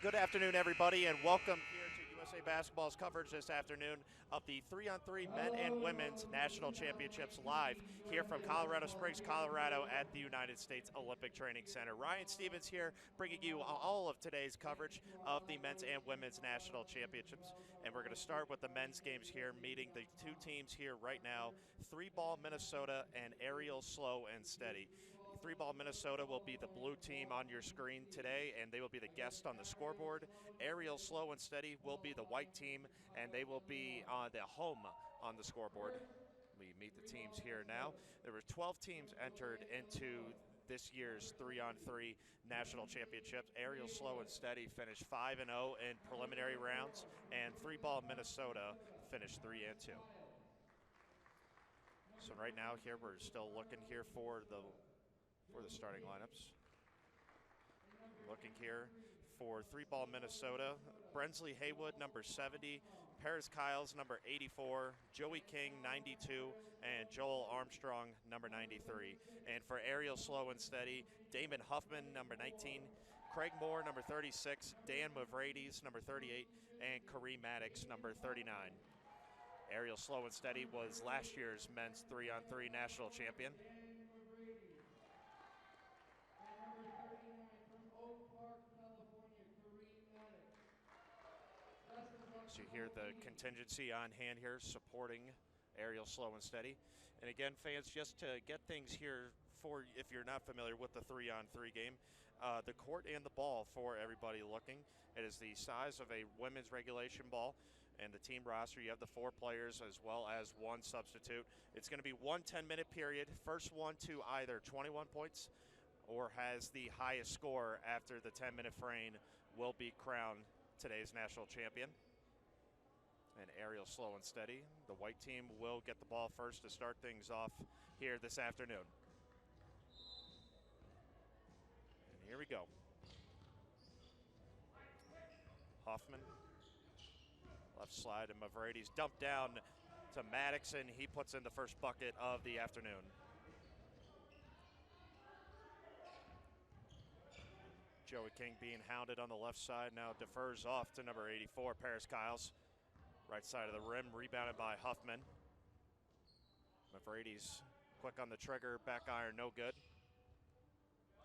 Good afternoon, everybody, and welcome here to USA Basketball's coverage this afternoon of the 3-on-3 Men and Women's National Championships live here from Colorado Springs, Colorado at the United States Olympic Training Center. Ryan Stevens here bringing you all of today's coverage of the Men's and Women's National Championships. And we're going to start with the men's games here, meeting the two teams here right now, 3-ball Minnesota and Ariel Slow and Steady. 3-ball Minnesota will be the blue team on your screen today, and they will be the guest on the scoreboard. Ariel Slow and Steady will be the white team, and they will be the home on the scoreboard. We meet the teams here now. There were 12 teams entered into this year's 3-on-3 national championships. Ariel Slow and Steady finished 5-0 in preliminary rounds, and 3-ball Minnesota finished 3-2. So right now here we're still looking here for the starting lineups. Looking here for 3-ball Minnesota, Brensley Haywood, number 70, Paris Kyles, number 84, Joey King, 92, and Joel Armstrong, number 93. And for Ariel Slow and Steady, Damon Huffman, number 19, Craig Moore, number 36, Dan Mavrides, number 38, and Kareem Maddox, number 39. Ariel Slow and Steady was last year's men's 3-on-3 national champion. So you hear the contingency on hand here supporting Ariel Slow and Steady. And again, fans, just to get things here for, if you're not familiar with the 3-on-3 game, the court and the ball for everybody looking. It is the size of a women's regulation ball. And the team roster, you have the 4 players as well as 1 substitute. It's going to be one 10-minute period. First one to either 21 points or has the highest score after the 10-minute frame will be crowned today's national champion. And Ariel Slow and Steady, the white team, will get the ball first to start things off here this afternoon. And here we go. Huffman, left slide, and Mavrides dumped down to Maddox, and he puts in the first bucket of the afternoon. Joey King being hounded on the left side, now defers off to number 84, Paris Kyles. Right side of the rim, rebounded by Huffman. Mavrides quick on the trigger, back iron, no good.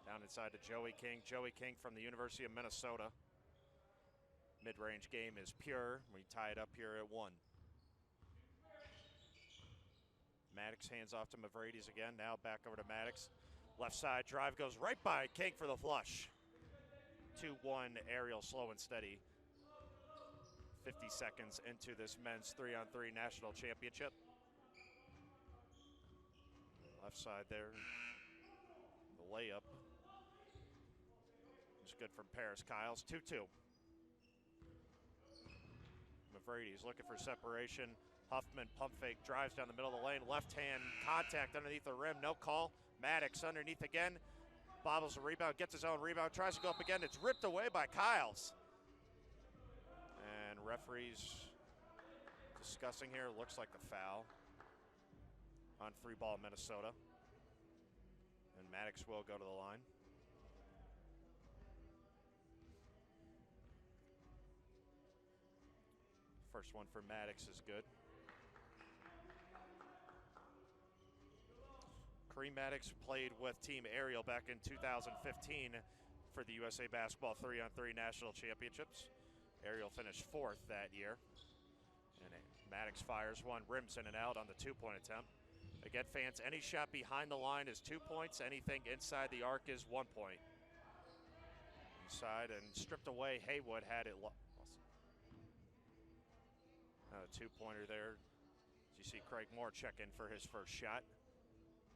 Down inside to Joey King. Joey King from the University of Minnesota. Mid-range game is pure. We tie it up here at 1. Maddox hands off to Mavrides again. Now back over to Maddox. Left side drive goes right by King for the flush. 2-1 Ariel Slow and Steady. 50 seconds into this men's 3-on-3 national championship. Left side there. The layup is good from Paris Kyles. 2-2. Mavrides looking for separation. Huffman pump fake, drives down the middle of the lane. Left hand contact underneath the rim. No call. Maddox underneath again. Bobbles the rebound, gets his own rebound, tries to go up again. It's ripped away by Kyles. And referees discussing here. Looks like a foul on 3-ball Minnesota. And Maddox will go to the line. First one for Maddox is good. Kareem Maddox played with Team Ariel back in 2015 for the USA Basketball 3-on-3 National Championships. Ariel finished 4th that year. And Maddox fires one, rims in and out on the 2-point attempt. Again, fans, any shot behind the line is 2 points. Anything inside the arc is 1 point. Inside and stripped away. Haywood had it. A 2-pointer there. As you see Craig Moore check in for his first shot.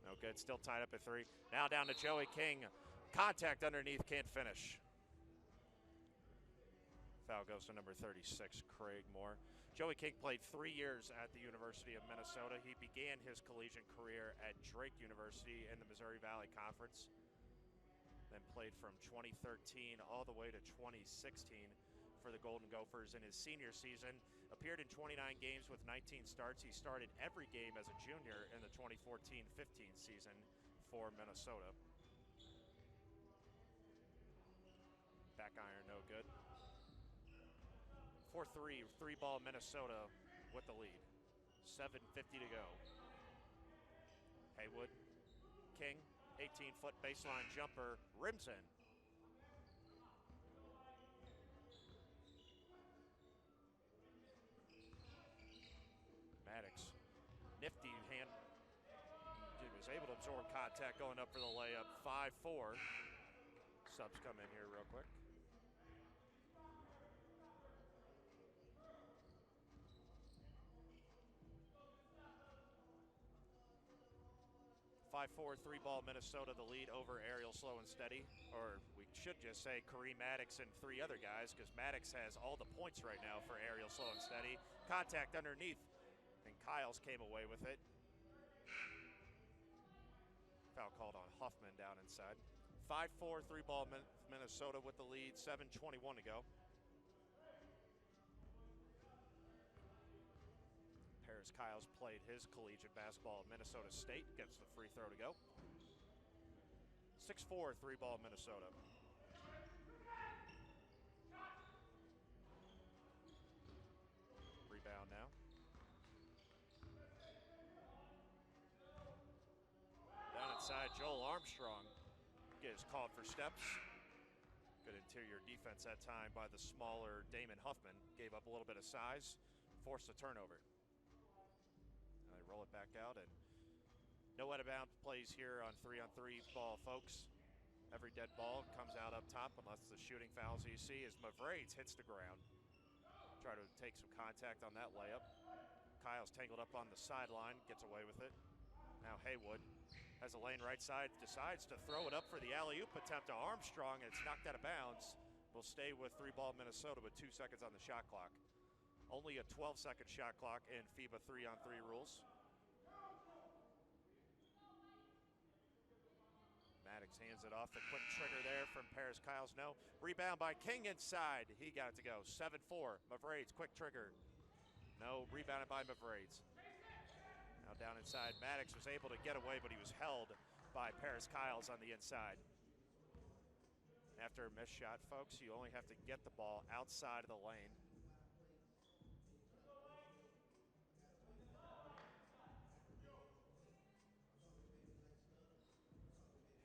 No good, still tied up at 3. Now down to Joey King. Contact underneath, can't finish. Foul goes to number 36, Craig Moore. Joey King played 3 years at the University of Minnesota. He began his collegiate career at Drake University in the Missouri Valley Conference. Then played from 2013 all the way to 2016 for the Golden Gophers in his senior season. Appeared in 29 games with 19 starts. He started every game as a junior in the 2014-15 season for Minnesota. Back iron, no good. 4-3, three-ball Minnesota with the lead. 7:50 to go. Haywood, King, 18-foot baseline jumper, rims in. Maddox, nifty hand, was able to absorb contact going up for the layup. 5-4. Subs come in here real quick. 5-4, three-ball Minnesota, the lead over Ariel Slow and Steady. Or we should just say Kareem Maddox and three other guys, because Maddox has all the points right now for Ariel Slow and Steady. Contact underneath, and Kyles came away with it. Foul called on Huffman down inside. 5-4, three-ball Minnesota with the lead, 7:21 to go. Paris Kyles played his collegiate basketball at Minnesota State, gets the free throw to go. 6-4, three-ball Minnesota. Rebound now. Down inside, Joel Armstrong gets called for steps. Good interior defense that time by the smaller Damon Huffman. Gave up a little bit of size, forced a turnover. And they roll it back out, and no out-of-bound plays here on 3-on-3 ball, folks. Every dead ball comes out up top unless the shooting fouls you see as Mavrades hits the ground. Try to take some contact on that layup. Kyle's tangled up on the sideline, gets away with it. Now Haywood has a lane right side, decides to throw it up for the alley-oop attempt to Armstrong, and it's knocked out of bounds. We'll stay with three-ball Minnesota with 2 seconds on the shot clock. Only a 12-second shot clock in FIBA 3-on-3 rules. Maddox hands it off. The quick trigger there from Paris Kyles. No. Rebound by King inside. He got it to go. 7-4. Mavrades, quick trigger. No. Rebounded by Mavrades. Now down inside. Maddox was able to get away, but he was held by Paris Kyles on the inside. After a missed shot, folks, you only have to get the ball outside of the lane.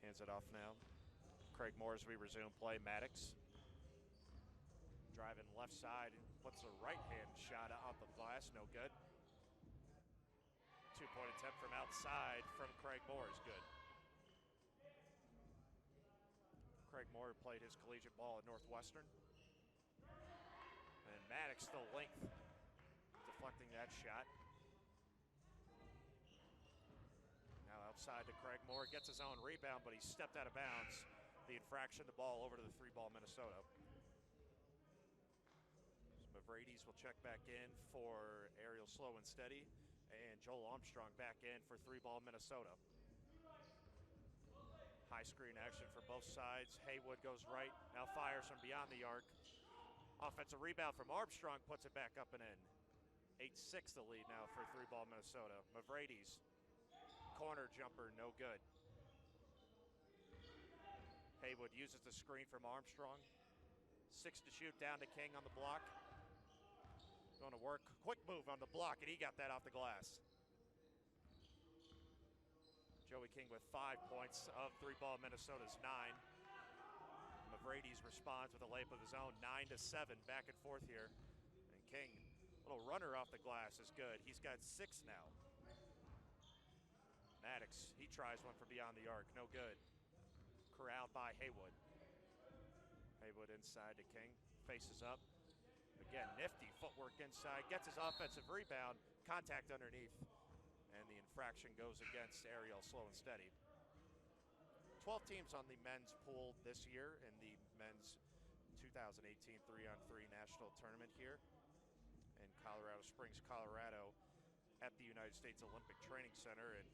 Hands it off now. Craig Moore as we resume play. Maddox driving left side, puts a right-hand shot off the glass, no good. 2-point attempt from outside from Craig Moore is good. Craig Moore played his collegiate ball at Northwestern. And Maddox the length, deflecting that shot. Now outside to Craig Moore, gets his own rebound, but he stepped out of bounds. The infraction, the ball over to the three-ball Minnesota. So Mavrades will check back in for Ariel Slow and Steady, and Joel Armstrong back in for three-ball Minnesota. High screen action for both sides. Haywood goes right, now fires from beyond the arc. Offensive rebound from Armstrong, puts it back up and in. 8-6 the lead now for three-ball Minnesota. Mavrades, corner jumper, no good. Haywood uses the screen from Armstrong. 6 to shoot, down to King on the block. Going to work, quick move on the block, and he got that off the glass. Joey King with 5 points of three-ball Minnesota's 9. Mavrades responds with a layup of his own, 9-7, back and forth here. And King, little runner off the glass is good. He's got 6 now. Maddox, he tries one from beyond the arc, no good. Corralled by Haywood. Haywood inside to King, faces up. Again, nifty footwork inside, gets his offensive rebound, contact underneath, and the infraction goes against Ariel Slow and Steady. 12 teams on the men's pool this year in the men's 2018 3-on-3 national tournament here in Colorado Springs, Colorado at the United States Olympic Training Center. And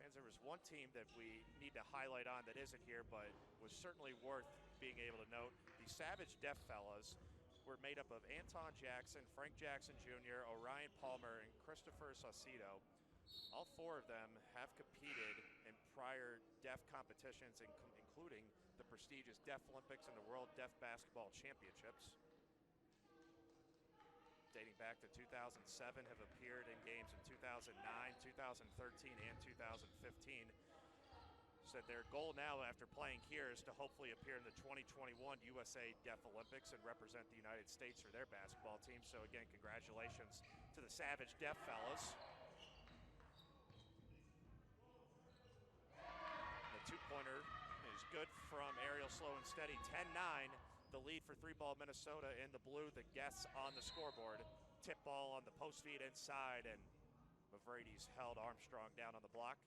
fans, there was one team that we need to highlight on that isn't here, but was certainly worth being able to note. The Savage Deaf Fellas were made up of Anton Jackson, Frank Jackson Jr., Orion Palmer, and Christopher Saucedo. All 4 of them have competed in prior deaf competitions, including the prestigious Deaf Olympics and the World Deaf Basketball Championships. dating back to 2007, have appeared in games in 2009, 2013, and 2015. Said their goal now after playing here is to hopefully appear in the 2021 USA Deaf Olympics and represent the United States for their basketball team. So again, congratulations to the Savage Deaf fellas. The two-pointer is good from Ariel Slow and Steady, 10-9. The lead for three-ball Minnesota in the blue, the guests on the scoreboard. Tip ball on the post feed inside, and Mavrides held Armstrong down on the block.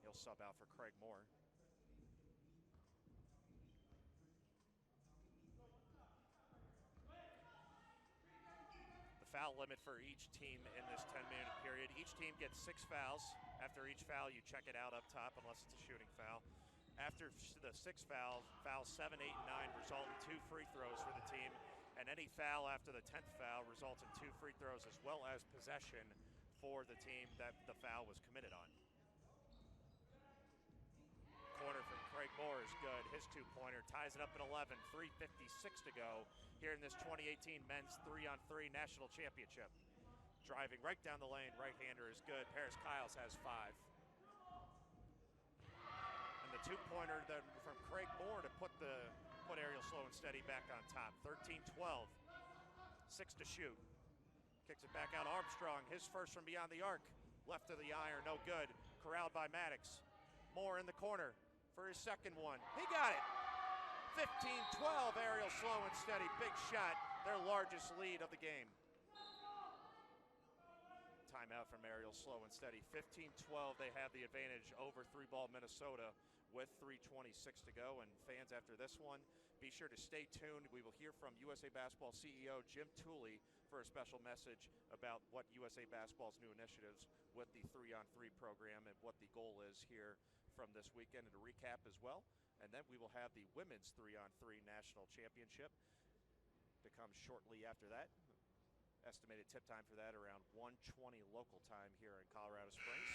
He'll sub out for Craig Moore. The foul limit for each team in this 10-minute period. Each team gets 6 fouls. After each foul, you check it out up top unless it's a shooting foul. After the 6th foul, fouls 7, 8, and 9 result in 2 free throws for the team. And any foul after the 10th foul results in 2 free throws as well as possession for the team that the foul was committed on. Corner from Craig Moore is good. His two-pointer ties it up at 11, 3:56 to go here in this 2018 men's 3-on-3 national championship. Driving right down the lane, right-hander is good. Paris Kiles has 5. And the two-pointer then from Craig Moore to put Ariel Slow and Steady back on top. 13-12, 6 to shoot. Kicks it back out. Armstrong, his first from beyond the arc. Left of the iron, no good. Corralled by Maddox. Moore in the corner for his second one. He got it. 15-12, Ariel Slow and Steady. Big shot, their largest lead of the game. Timeout from Ariel Slow and Steady. 15-12, they have the advantage over three-ball Minnesota with 3:26 to go. And fans, after this one, be sure to stay tuned. We will hear from USA Basketball CEO Jim Tooley for a special message about what USA Basketball's new initiatives with the 3-on-3 program and what the goal is here from this weekend, and a recap as well. And then we will have the women's 3-on-3 national championship to come shortly after that. Estimated tip time for that around 1:20 local time here in Colorado Springs.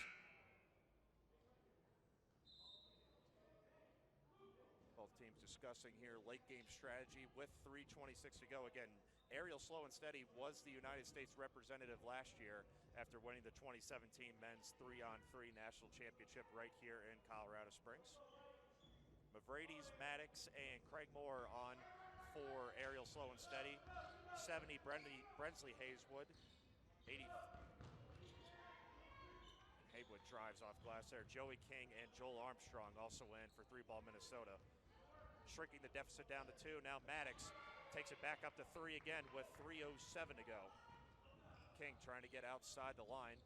Both teams discussing here late game strategy with 3:26 to go. Again, Ariel Slow and Steady was the United States representative last year after winning the 2017 men's 3-on-3 national championship right here in Colorado Springs. Mavrides, Maddox, and Craig Moore on for Ariel Slow and Steady. 70, Brensley Haywood. 80. Haywood drives off glass there. Joey King and Joel Armstrong also in for three-ball Minnesota. Shrinking the deficit down to 2. Now Maddox takes it back up to 3 again with 3:07 to go. King trying to get outside the line.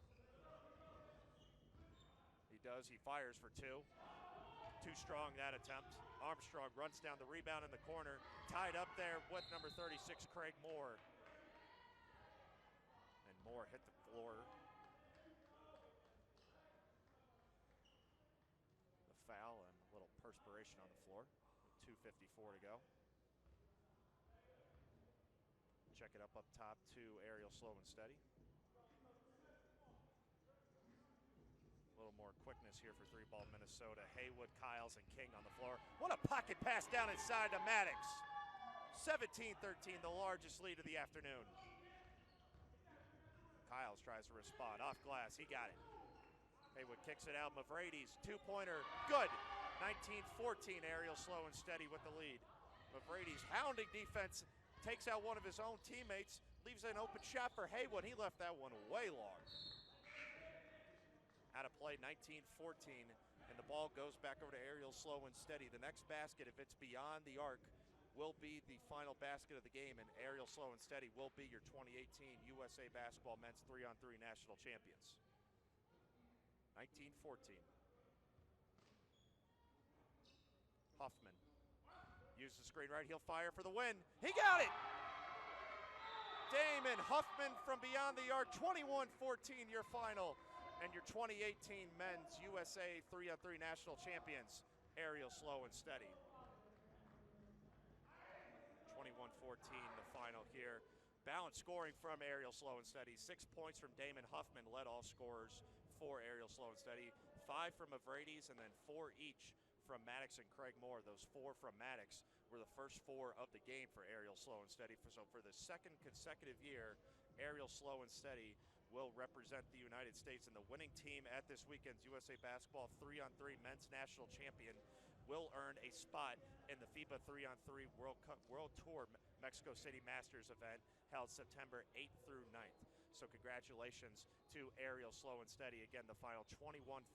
He does, he fires for 2. Too strong that attempt. Armstrong runs down the rebound in the corner. Tied up there with number 36, Craig Moore. And Moore hit the floor. The foul and a little perspiration on the floor. 2:54 to go. Check it up top to Ariel Slow and Steady. A little more quickness here for three-ball Minnesota. Haywood, Kiles, and King on the floor. What a pocket pass down inside to Maddox. 17-13, the largest lead of the afternoon. Kiles tries to respond. Off glass, he got it. Haywood kicks it out. Mavrides, two-pointer, good. 19-14, Ariel Slow and Steady with the lead. Mavrides hounding defense, takes out one of his own teammates, leaves an open shot for Haywood. He left that one way long. Out of play, 19-14, and the ball goes back over to Ariel Slow and Steady. The next basket, if it's beyond the arc, will be the final basket of the game, and Ariel Slow and Steady will be your 2018 USA Basketball Men's 3-on-3 National Champions. 19-14. Huffman uses the screen right, he'll fire for the win. He got it! Damon Huffman from beyond the arc, 21-14 your final, and your 2018 Men's USA 3-on-3 National Champions, Ariel Slow and Steady. 21-14 the final here. Balanced scoring from Ariel Slow and Steady. 6 points from Damon Huffman led all scorers for Ariel Slow and Steady. 5 from Mavrides, and then 4 each from Maddox and Craig Moore. Those 4 from Maddox were the first 4 of the game for Ariel Slow and Steady. So for the second consecutive year, Ariel Slow and Steady will represent the United States, and the winning team at this weekend's USA Basketball 3-on-3 Men's National Champion will earn a spot in the FIBA 3-on-3 World Tour Mexico City Masters event held September 8th through 9th. So congratulations to Ariel Slow and Steady. Again, the final 21-14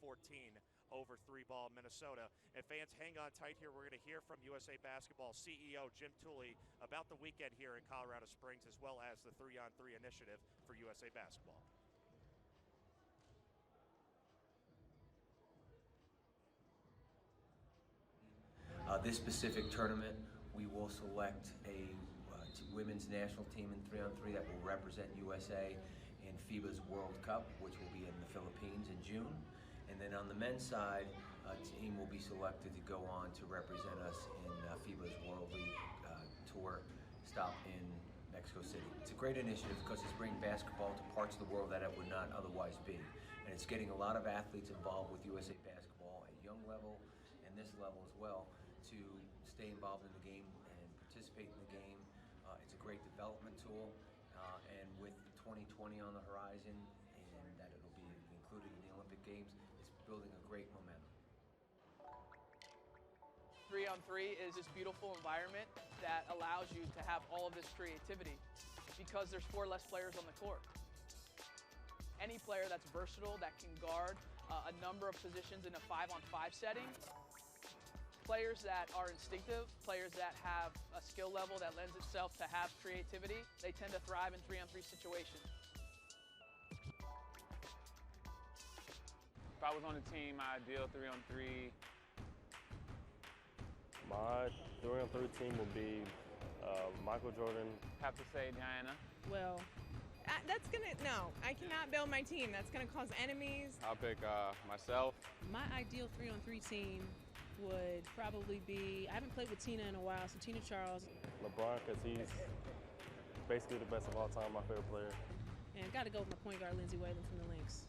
over 3-ball Minnesota. And fans, hang on tight here. We're going to hear from USA Basketball CEO Jim Tooley about the weekend here in Colorado Springs, as well as the 3-on-3 initiative for USA Basketball. This specific tournament, we will select a women's national team in 3-on-3 that will represent USA in FIBA's World Cup, which will be in the Philippines in June. And then on the men's side, a team will be selected to go on to represent us in FIBA's World League Tour stop in Mexico City. It's a great initiative because it's bringing basketball to parts of the world that it would not otherwise be. And it's getting a lot of athletes involved with USA Basketball at young level and this level as well to stay involved in the game and participate in the game. It's a great development tool, and with 2020 on the horizon and that it'll be included in the Olympic Games, it's building a great momentum. 3-on-3 is this beautiful environment that allows you to have all of this creativity because there's 4 less players on the court. Any player that's versatile, that can guard a number of positions in a 5-on-5 setting, players that are instinctive, players that have a skill level that lends itself to have creativity, they tend to thrive in 3-on-3 situations. If I was on the team, my ideal 3-on-3. My 3-on-3 team would be Michael Jordan. Have to say Diana. Well, no, I cannot build my team. That's gonna cause enemies. I'll pick myself. My ideal 3-on-3 team would probably be, I haven't played with Tina in a while, so Tina Charles. LeBron, because he's basically the best of all time, my favorite player. And got to go with my point guard, Lindsay Whalen from the Lynx.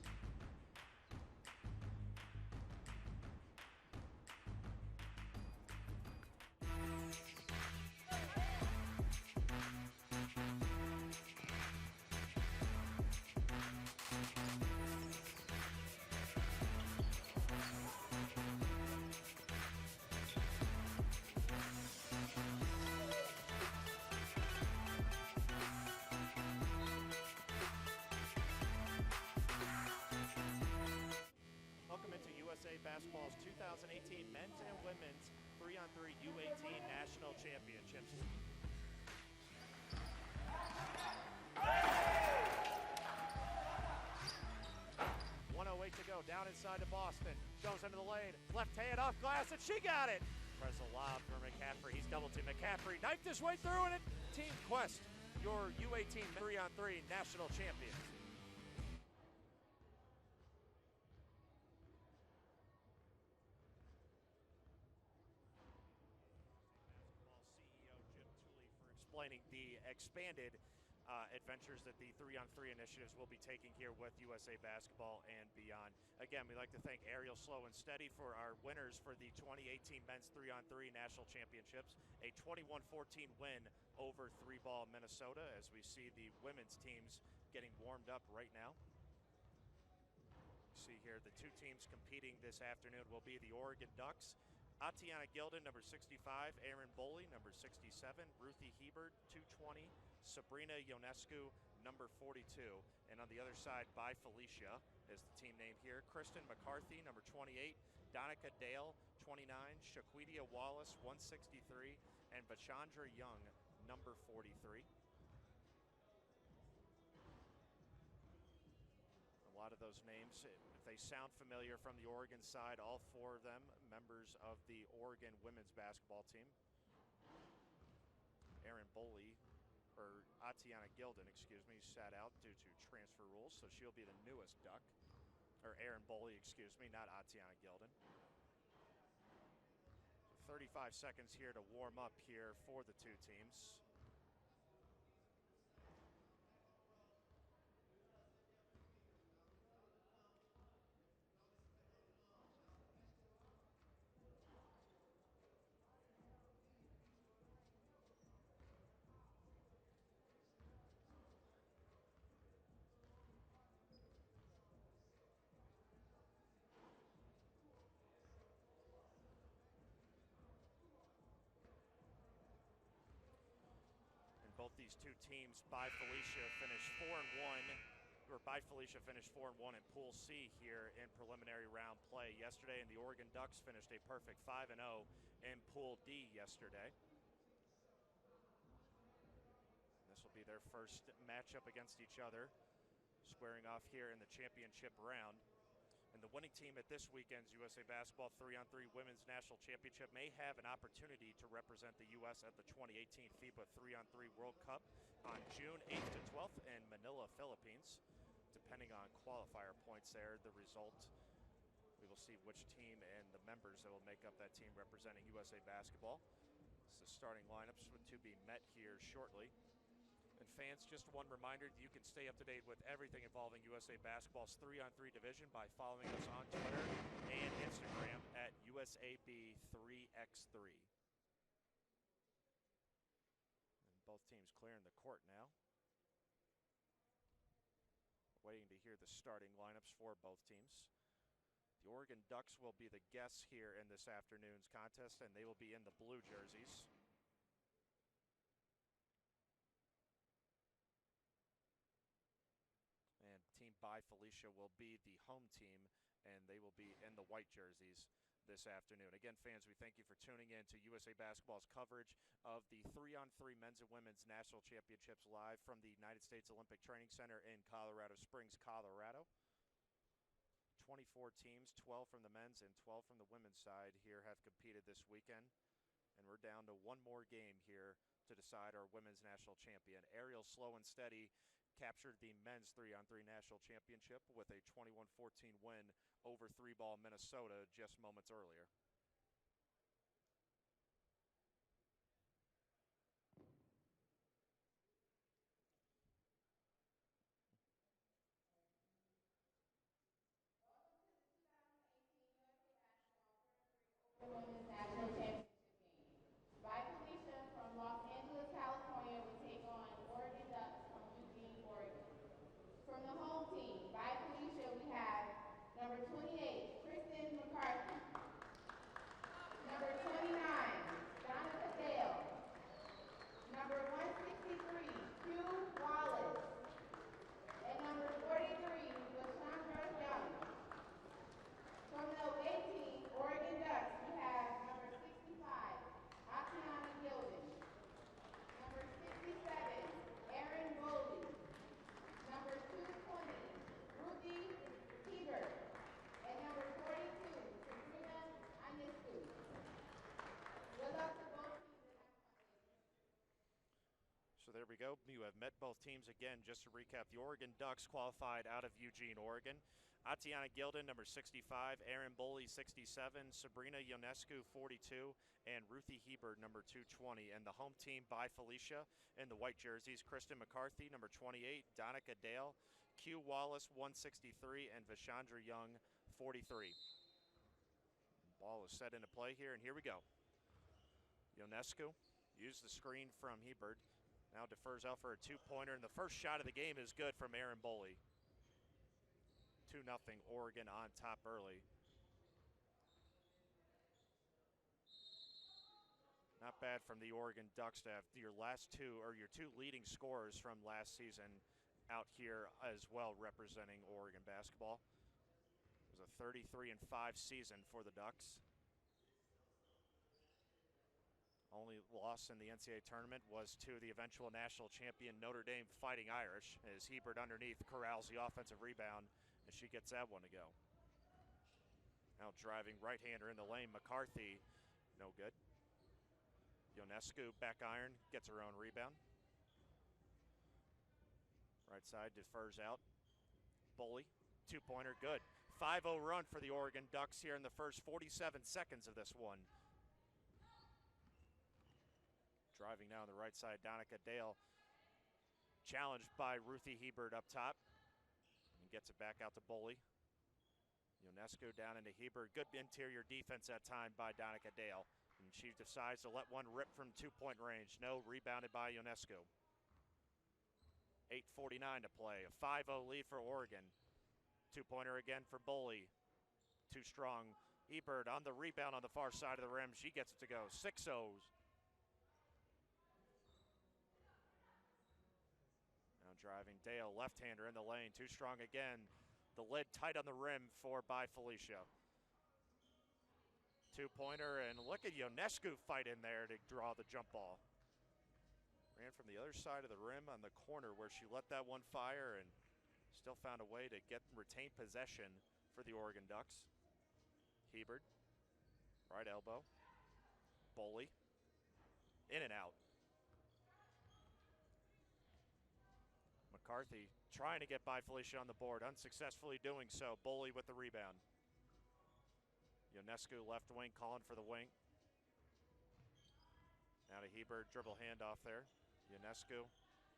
Welcome into USA Basketball's 2018 Men's and Women's 3-on-3 U18 National Championships. .108 to go, down inside to Boston. Goes into the lane, left hand off glass, and she got it! Press a lob for McCaffrey. He's double teamed. McCaffrey knifed his way through, and it Team Quest, your U18 3-on-3 national champions. CEO Jim Tooley for explaining the expanded adventures that the 3-on-3 initiatives will be taking here with USA Basketball and beyond. Again, we'd like to thank Ariel Slow and Steady for our winners for the 2018 Men's 3-on-3 National Championships, a 21-14 win over 3-ball Minnesota, as we see the women's teams getting warmed up right now. See here, the 2 teams competing this afternoon will be the Oregon Ducks, Atiana Gilden, number 65, Aaron Boley, number 67, Ruthie Hebert, 220, Sabrina Ionescu, number 42. And on the other side, by Felicia, is the team name here, Kristen McCarthy, number 28, Donica Dale, 29, Shaquidia Wallace, 163, and Vachandra Young, number 43. A lot of those names, if they sound familiar from the Oregon side, all 4 of them members of the Oregon women's basketball team. Aaron Boley, or Atiana Gilden, excuse me, sat out due to transfer rules, so she'll be the newest Duck. Or Aaron Boley, excuse me, not Atiana Gilden. 35 seconds here to warm up here for the 2 teams. both these two teams. By Felicia finished 4-1 in Pool C here in preliminary round play yesterday, and the Oregon Ducks finished a perfect 5-0 in Pool D yesterday. This will be their first matchup against each other, squaring off here in the championship round. And the winning team at this weekend's USA Basketball 3-on-3 Women's National Championship may have an opportunity to represent the U.S. at the 2018 FIBA 3-on-3 World Cup on June 8th to 12th in Manila, Philippines. Depending on qualifier points there, the result, we will see which team and the members that will make up that team representing USA Basketball. So the starting lineups to be met here shortly. And fans, just one reminder, you can stay up to date with everything involving USA Basketball's 3-on-3 division by following us on Twitter and Instagram at USAB3x3. And both teams clearing the court now. Waiting to hear the starting lineups for both teams. The Oregon Ducks will be the guests here in this afternoon's contest, and they will be in the blue jerseys. And Team by Felicia will be the home team, and they will be in the white jerseys this afternoon. Again, fans, we thank you for tuning in to USA Basketball's coverage of the 3-on-3 men's and women's national championships live from the United States Olympic Training Center in Colorado Springs, Colorado. 24 teams, 12 from the men's and 12 from the women's side here have competed this weekend. And we're down to one more game here to decide our women's national champion. Ariel Slow and Steady captured the men's 3-on-3 national championship with a 21-14 win over 3-ball Minnesota just moments earlier. Women's National Championship game. By Felicia from Los Angeles, California will take on Oregon Ducks from Eugene, Oregon. From the home team, by Felicia, we have number 28, Kristen McCarthy. Number 29, Donica Dale. Number 163, Hugh Wallace. And number 43, LaShondra Young. From the away team, Oregon Ducks, we have number 65, Atiana Gilden. Number 67, Erin Boley. Number 220, Ruthie Hebert. And number 42, Sabrina Anisku. Good luck to both teams and have fun. So there we go. You have met both teams again. Just to recap, the Oregon Ducks qualified out of Eugene, Oregon. Atiana Gilden, number 65, Erin Boley, 67, Sabrina Ionescu, 42, and Ruthie Hebert, number 220. And the home team by Felicia in the white jerseys, Kristen McCarthy, number 28, Donica Dale, Q Wallace, 163, and Vashandra Young, 43. Ball is set into play here, and here we go. Ionescu used the screen from Hebert. Now defers out for a two-pointer, and the first shot of the game is good from Erin Boley. 2-0 Oregon on top early. Not bad from the Oregon Ducks to have your two leading scorers from last season out here as well representing Oregon basketball. It was a 33-5 season for the Ducks. Only loss in the NCAA tournament was to the eventual national champion Notre Dame Fighting Irish, as Hebert underneath corrals the offensive rebound, and she gets that one to go. Now driving right-hander in the lane, McCarthy, no good. Ionescu back iron, gets her own rebound. Right side defers out. Boley, two-pointer, good. 5-0 run for the Oregon Ducks here in the first 47 seconds of this one. Driving now on the right side, Donica Dale, challenged by Ruthie Hebert up top. And gets it back out to Boley. Ionescu down into Hebert. Good interior defense that time by Donica Dale. And she decides to let one rip from two-point range. No, rebounded by Ionescu. 8:49 to play. A 5-0 lead for Oregon. Two-pointer again for Boley. Too strong. Hebert on the rebound on the far side of the rim. She gets it to go. 6-0s. Driving Dale, left-hander in the lane, too strong again. The lid tight on the rim for by Felicia. Two-pointer, and look at Ionescu fight in there to draw the jump ball. Ran from the other side of the rim on the corner where she let that one fire and still found a way to retain possession for the Oregon Ducks. Hebert, right elbow. Boley, in and out. McCarthy trying to get by Felicia on the board, unsuccessfully doing so. Boley with the rebound. Ionescu left wing, calling for the wing. Now to Hebert, dribble handoff there. Ionescu,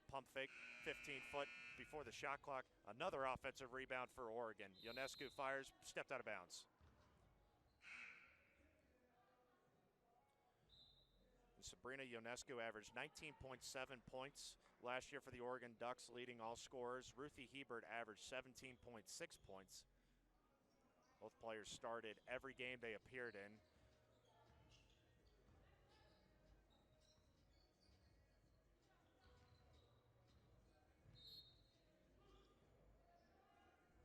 pump fake, 15-foot before the shot clock. Another offensive rebound for Oregon. Ionescu fires, stepped out of bounds. Sabrina Ionescu averaged 19.7 points last year for the Oregon Ducks, leading all scorers. Ruthie Hebert averaged 17.6 points. Both players started every game they appeared in.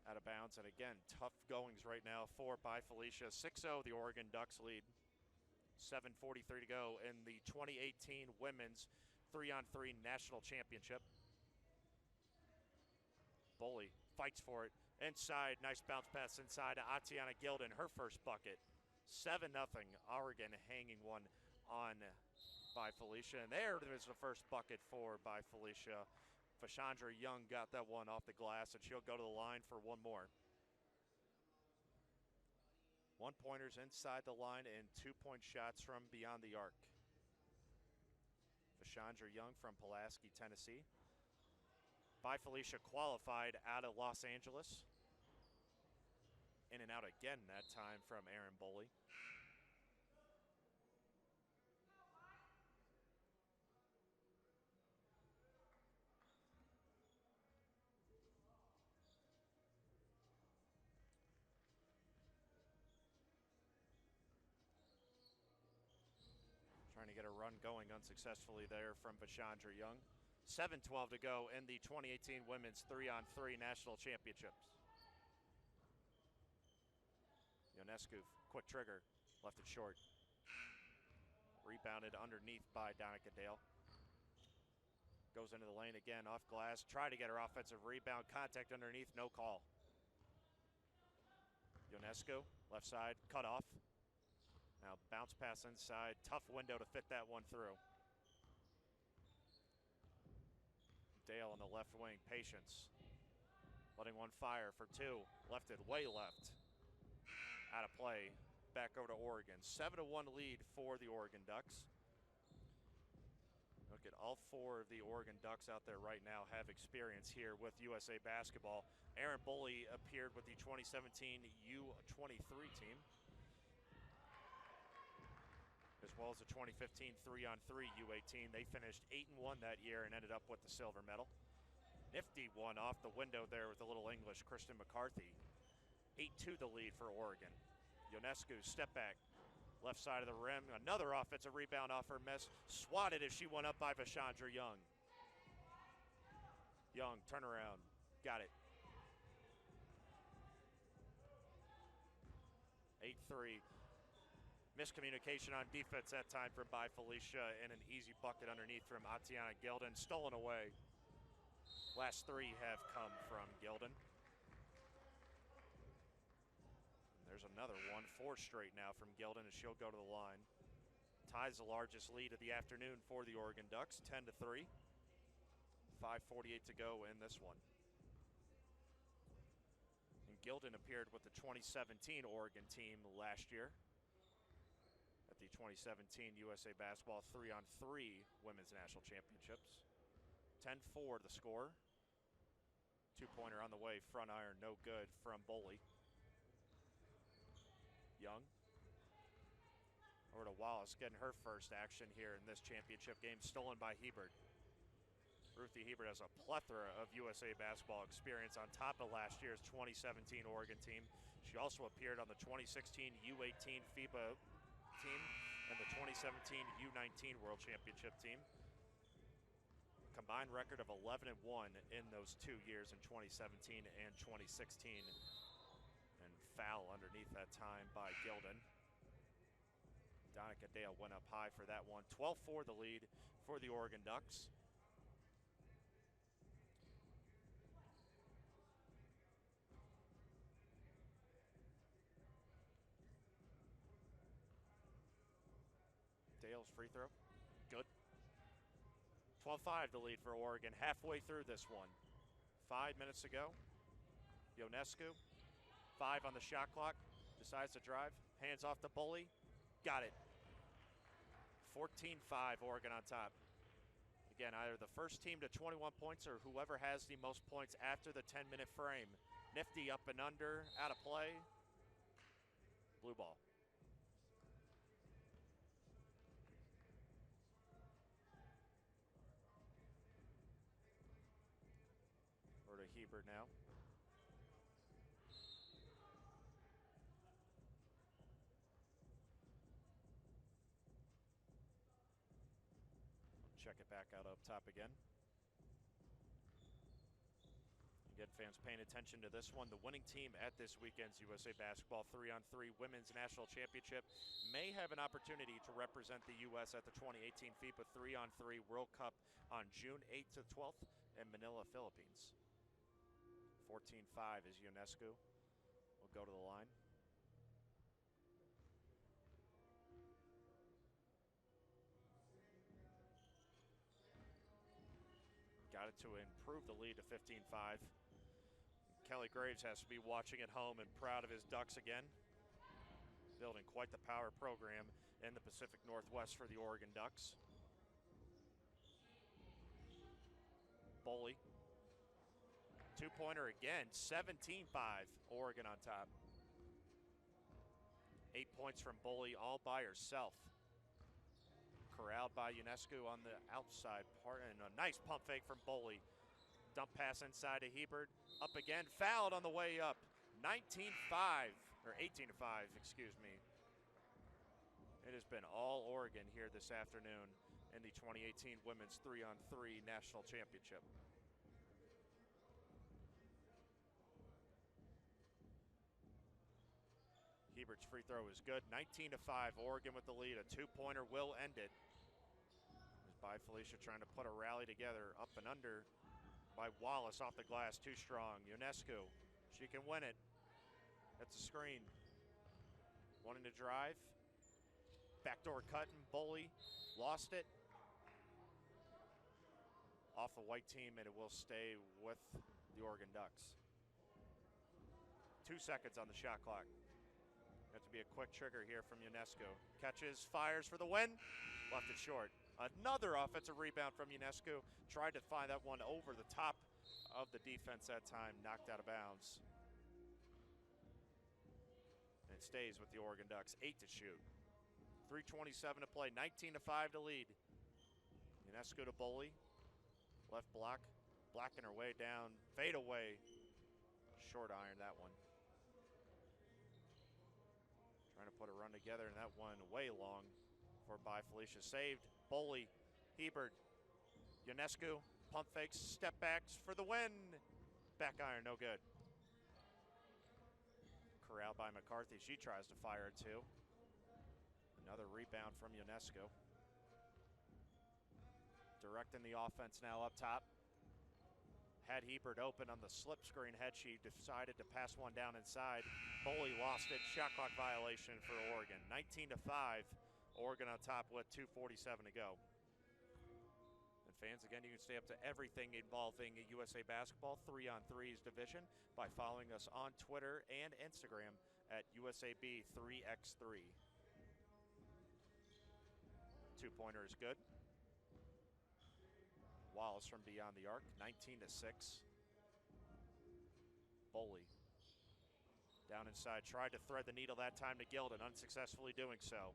Out of bounds, and again, tough goings right now for by Felicia. 6-0, the Oregon Ducks lead. 7:43 to go in the 2018 Women's 3-on-3 National Championship. Boley fights for it. Inside, nice bounce pass inside to Atiana Gilden, her first bucket. 7-0, Oregon hanging one on by Felicia. And there is the first bucket for by Felicia. Fashandra Young got that one off the glass, and she'll go to the line for one more. One-pointers inside the line and two-point shots from beyond the arc. Fashandra Young from Pulaski, Tennessee. By Felicia qualified out of Los Angeles. In and out again that time from Aaron Boley. Trying to get a run going unsuccessfully there from Fashandra Young. 7:12 to go in the 2018 Women's 3-on-3 National Championships. Ionescu, quick trigger, left it short. Rebounded underneath by Donica Dale. Goes into the lane again, off glass. Try to get her offensive rebound. Contact underneath, no call. Ionescu, left side, cut off. Now bounce pass inside, tough window to fit that one through. Dale on the left wing, patience. Letting one fire for two, left it way left. Out of play, back over to Oregon. 7-1 lead for the Oregon Ducks. Look at all four of the Oregon Ducks out there right now have experience here with USA Basketball. Aaron Boley appeared with the 2017 U23 team, as well as the 2015 3-on-3 U18. They finished 8-1 that year and ended up with the silver medal. Nifty one off the window there with a little English, Kristen McCarthy. 8-2 the lead for Oregon. Ionescu, step back, left side of the rim. Another offensive rebound off her miss. Swatted as she went up by Fashandra Young. Young, turnaround, got it. 8-3. Miscommunication on defense that time from by Felicia, and an easy bucket underneath from Atiana Gilden. Stolen away. Last three have come from Gilden. And there's another one, 4 straight now from Gilden, as she'll go to the line. Ties the largest lead of the afternoon for the Oregon Ducks, 10-3. 5:48 to go in this one. And Gilden appeared with the 2017 Oregon team last year at the 2017 USA Basketball 3-on-3 Women's National Championships. 10-4 the score. Two-pointer on the way, front iron, no good from Boley. Young. Over to Wallace, getting her first action here in this championship game, stolen by Hebert. Ruthie Hebert has a plethora of USA Basketball experience on top of last year's 2017 Oregon team. She also appeared on the 2016 U18 FIBA team and the 2017 U19 World Championship team. combined record of 11-1 in those 2 years in 2017 and 2016. And foul underneath that time by Gildan. Donica Dale went up high for that one. 12-4 the lead for the Oregon Ducks. Dale's free throw, good. 12-5 the lead for Oregon, halfway through this one. 5 minutes to go. Ionescu, 5 on the shot clock, decides to drive, hands off to Bully, got it. 14-5, Oregon on top. Again, either the first team to 21 points or whoever has the most points after the 10-minute frame. Nifty up and under, out of play. Blue ball. Over to Hebert now. Check it back out up top again. Again, fans paying attention to this one. The winning team at this weekend's USA Basketball 3-on-3 Women's National Championship may have an opportunity to represent the U.S. at the 2018 FIBA 3-on-3 World Cup on June 8th to 12th in Manila, Philippines. 14-5 as Ionescu will go to the line. Got it to improve the lead to 15-5. Kelly Graves has to be watching at home and proud of his Ducks again. Building quite the power program in the Pacific Northwest for the Oregon Ducks. Boley. Two-pointer again, 17-5, Oregon on top. 8 points from Boley all by herself. Corralled by Ionescu on the outside part, and a nice pump fake from Boley. Dump pass inside to Hebert, up again, fouled on the way up. 19-5, or 18-5, excuse me. It has been all Oregon here this afternoon in the 2018 Women's 3-on-3 National Championship. Hebert's free throw is good. 19-5, Oregon with the lead. A two-pointer will end it. As by Felicia trying to put a rally together. Up and under by Wallace off the glass. Too strong. Ionescu, she can win it. That's a screen. Wanting to drive. Backdoor cut and Boley lost it. Off the white team, and it will stay with the Oregon Ducks. 2 seconds on the shot clock. Have to be a quick trigger here from Ionescu. Catches, fires for the win. Left it short. Another offensive rebound from Ionescu. Tried to find that one over the top of the defense that time. Knocked out of bounds. And it stays with the Oregon Ducks. 8 to shoot. 3:27 to play. 19-5 to lead. Ionescu to Boley. Left block. Blacking her way down. Fade away. Short iron that one. Trying to put a run together, and that one way long for by Felicia. Saved. Boley, Hebert, Ionescu, pump fakes, step backs for the win. Back iron, no good. Corralled by McCarthy. She tries to fire it too. Another rebound from Ionescu. Directing the offense now up top. Had Hebert open on the slip screen head. She decided to pass one down inside. Boley lost it. Shot clock violation for Oregon. 19-5. Oregon on top with 2:47 to go. And fans, again, you can stay up to everything involving USA Basketball 3-on-3's division by following us on Twitter and Instagram at USAB3x3. Two-pointer is good. Wallace from beyond the arc, 19-6. Boley down inside, tried to thread the needle that time to Gildan, unsuccessfully doing so.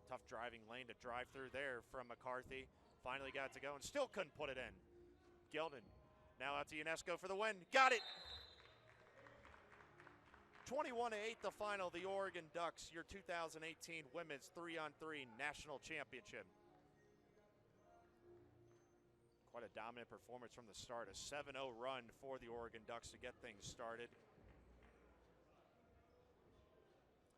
Tough driving lane to drive through there from McCarthy. Finally got to go and still couldn't put it in. Gildan now out to Ionescu for the win. Got it! 21-8 the final. The Oregon Ducks, your 2018 Women's 3-on-3 National Championship. What a dominant performance from the start. A 7-0 run for the Oregon Ducks to get things started.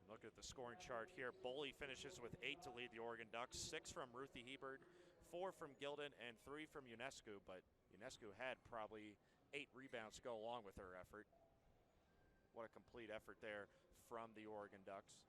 Look at the scoring chart here. Boley finishes with 8 to lead the Oregon Ducks. 6 from Ruthie Hebert, 4 from Gilden, and 3 from Ionescu. But Ionescu had probably 8 rebounds to go along with her effort. What a complete effort there from the Oregon Ducks.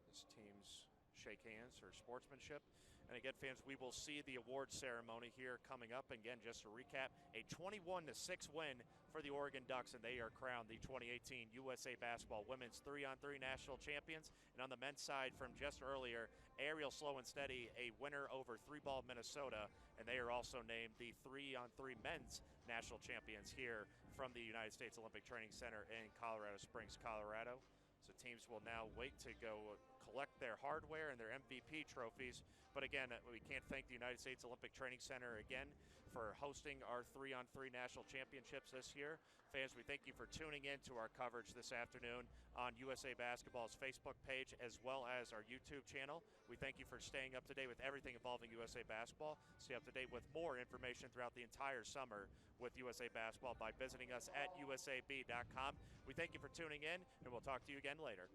This team's shake hands for sportsmanship. And again, fans, we will see the award ceremony here coming up. Again, just to recap, a 21-6 win for the Oregon Ducks, and they are crowned the 2018 USA Basketball Women's 3-on-3 National Champions. And on the men's side from just earlier, Ariel Slow and Steady, a winner over 3-ball Minnesota, and they are also named the 3-on-3 Men's National Champions here from the United States Olympic Training Center in Colorado Springs, Colorado. So teams will now wait to go collect their hardware and their MVP trophies. But again, we can't thank the United States Olympic Training Center again for hosting our 3-on-3 National Championships this year. Fans, we thank you for tuning in to our coverage this afternoon on USA Basketball's Facebook page as well as our YouTube channel. We thank you for staying up to date with everything involving USA Basketball. Stay up to date with more information throughout the entire summer with USA Basketball by visiting us at usab.com. We thank you for tuning in, and we'll talk to you again later.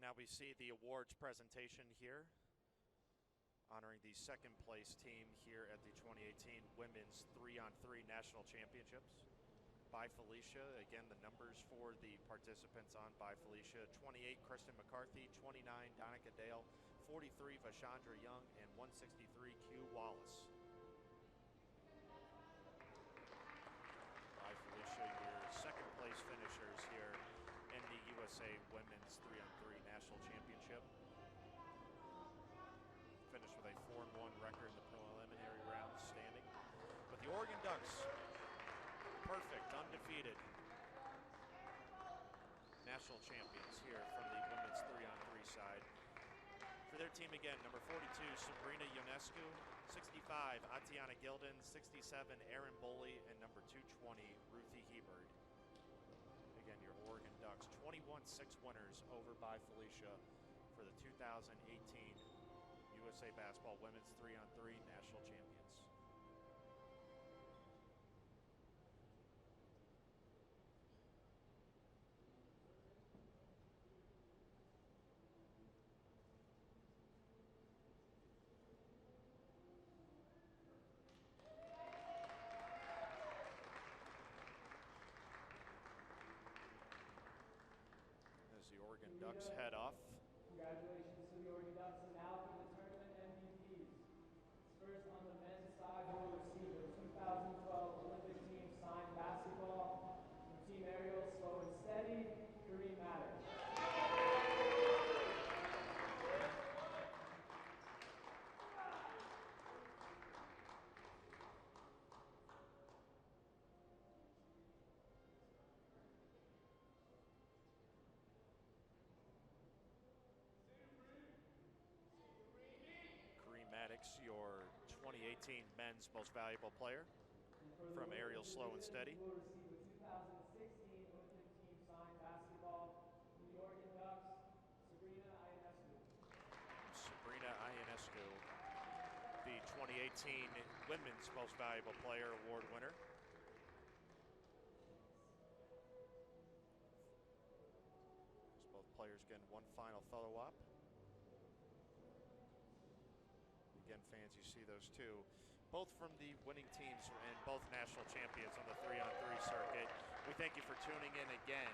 Now we see the awards presentation here, honoring the second place team here at the 2018 Women's 3-on-3 National Championships. By Felicia, again, the numbers for the participants on By Felicia: 28, Kristen McCarthy; 29, Donica Dale; 43, Vashandra Young; and 163, Q Wallace. By Felicia, your second place finishers here in the USA Women's 3-on-3 National Championship. Finished with a 4-1 record in the preliminary round standing. But the Oregon Ducks, perfect, undefeated national champions here from the women's 3-on-3 side. For their team again, number 42, Sabrina Ionescu; 65, Atiana Gilden; 67, Erin Boley; and number 220, Ruthie Hebert. Again, your Oregon Ducks, 21-6 winners over By Felicia for the 2018 USA Basketball Women's 3-on-3 National Champions. As the Oregon Ducks head off. Congratulations to the Oregon Ducks, and now for the tournament MVPs. First, on the men's side, who will receive the 2012 Olympic team signed basketball from Team Aerial Slow and Steady, Kareem Maddox. Maddox, your 2018 Men's Most Valuable Player from Aerial Slow and Steady. Will receive the 2016 Olympic team signed basketball from the Oregon Ducks, Sabrina Ionescu. Sabrina Ionescu, the 2018 Women's Most Valuable Player Award winner. As both players getting one final photo op. Again, fans, you see those two, both from the winning teams and both national champions on the 3-on-3 circuit. We thank you for tuning in again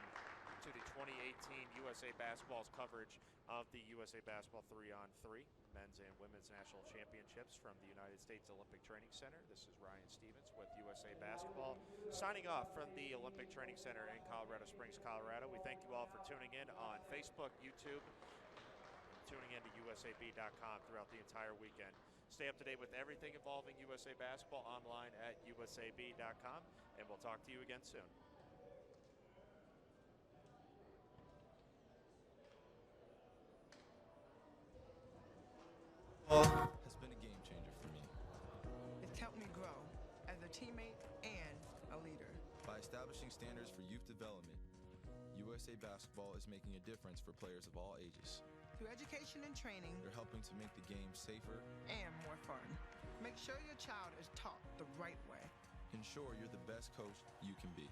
to the 2018 USA Basketball's coverage of the USA Basketball 3-on-3 Men's and Women's National Championships from the United States Olympic Training Center. This is Ryan Stevens with USA Basketball, signing off from the Olympic Training Center in Colorado Springs, Colorado. We thank you all for tuning in on Facebook, YouTube, tuning into USAB.com throughout the entire weekend. Stay up to date with everything involving USA Basketball online at USAB.com, and we'll talk to you again soon. Has been a game changer for me. It's helped me grow as a teammate and a leader. By establishing standards for youth development, USA Basketball is making a difference for players of all ages. Through education and training, They're helping to make the game safer and more fun. Make sure your child is taught the right way. Ensure you're the best coach you can be.